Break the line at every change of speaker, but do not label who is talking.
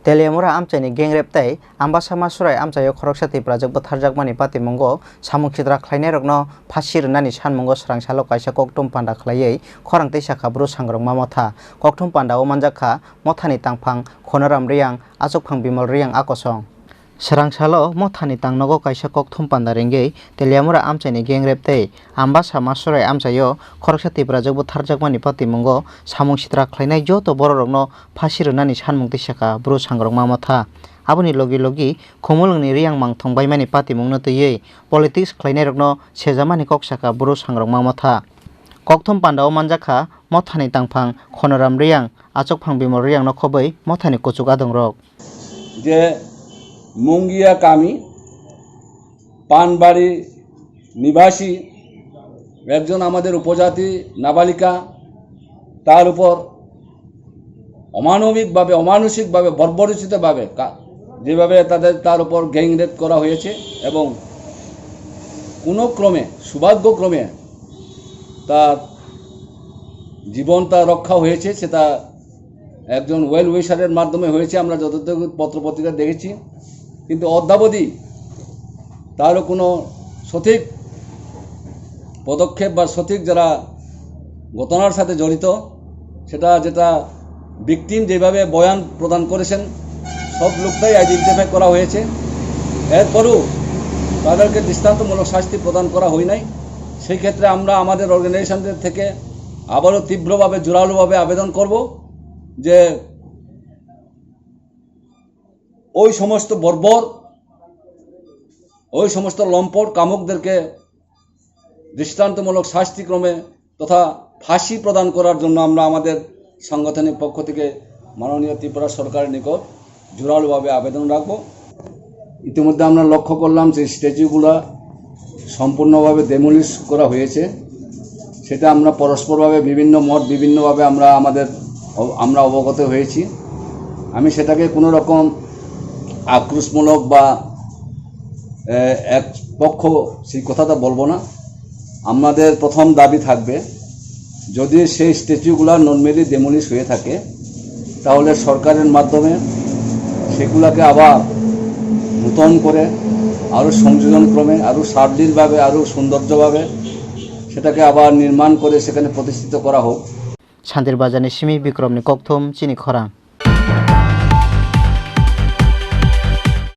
Teliamura Amchaini gengreptai Ambassa masurai Amchayo khoroksati prajak botharjakmani Patimungo samung Sitra khlainai phasi rwnani sanmungo srangsalo kaisa koktum panda khlaiui Khorang Tisakha bro Sangrongma Motha koktum panda o manjakha Mothani tangphang khonoram riyang achukphang bimal riyang akosong Srangsalo Mothani tangnogo kaisa koktum panda rengei Teliamura Amchaini gengreptai Ambassa masurai Amchayo khoroksati prajak botharjakmani Patimungo samung Sitra khlainai joto bororokno phasi rwnani sanmung Tisakha bro Sangrongma Motha aboni logi khomolungni riyang mangthongbaimani Patimung no twiwi politics khlainairokno sejamani koksaka bro Sangrongma Motha kokthum pandao manjakha Mothani tangphang khonoram riyang achokphang bimal riyang no khobui Mothani kuchuk adongrok
je mungia kami Panbari নিবাসী একজন আমাদের উপজাতি নাবালিকা তার উপর অমানবিকভাবে অমানসিকভাবে বর্বরোচিতভাবে যেভাবে তার উপর গ্যাং রেপ করা হয়েছে এবং কোনো ক্রমে সৌভাগ্যক্রমে তার জীবনটা রক্ষা হয়েছে সেটা একজন ওয়েল উইশারের মাধ্যমে হয়েছে আমরা যতটুকু পত্রপত্রিকা দেখেছি কিন্তু অদ্যাবধি তারও কোনো সঠিক পদক্ষেপ বা সঠিক যারা ঘটনার সাথে জড়িত যেটা ভিকটিম যেভাবে বয়ান প্রদান করেছেন সব লোকটাই আইডেন্টিফাই করা হয়েছে এরপরও তাদেরকে দৃষ্টান্তমূলক শাস্তি প্রদান করা হয় নাই সেই ক্ষেত্রে আমরা আমাদের অর্গানাইজেশনদের থেকে আবারও তীব্রভাবে জোরালোভাবে আবেদন করব যে ওই সমস্ত বর্বর ওই সমস্ত লম্পট কামকদেরকে দৃষ্টান্তমূলক শাস্তিক্রমে তথা ফাঁসি প্রদান করার জন্য আমরা আমাদের সাংগঠনিক পক্ষ থেকে মাননীয় ত্রিপুরা সরকারের নিকট জোরালোভাবে আবেদন রাখব ইতিমধ্যে আমরা লক্ষ্য করলাম যে স্ট্যাচুগুলো সম্পূর্ণভাবে ডেমোলিশ করা হয়েছে সেটা আমরা পরস্পরভাবে বিভিন্ন মত বিভিন্নভাবে আমরা অবগত হয়েছি আমি সেটাকে কোনো রকম আক্রোশমূলক বা এক পক্ষ সেই কথাটা বলবো না আমাদের প্রথম দাবি থাকবে যদি সেই স্ট্যাচুগুলো নর্মালি ডেমোলিশ হয়ে থাকে তাহলে সরকারের মাধ্যমে সেগুলোকে আবার নূতন করে আরও সংযোজন ক্রমে আরও সাবলীলভাবে আরও সৌন্দর্যভাবে সেটাকে আবার নির্মাণ করে সেখানে প্রতিষ্ঠিত করা হোক
শান্তির বাজানে সিমি বিক্রমনি kokthum Chini Khorang।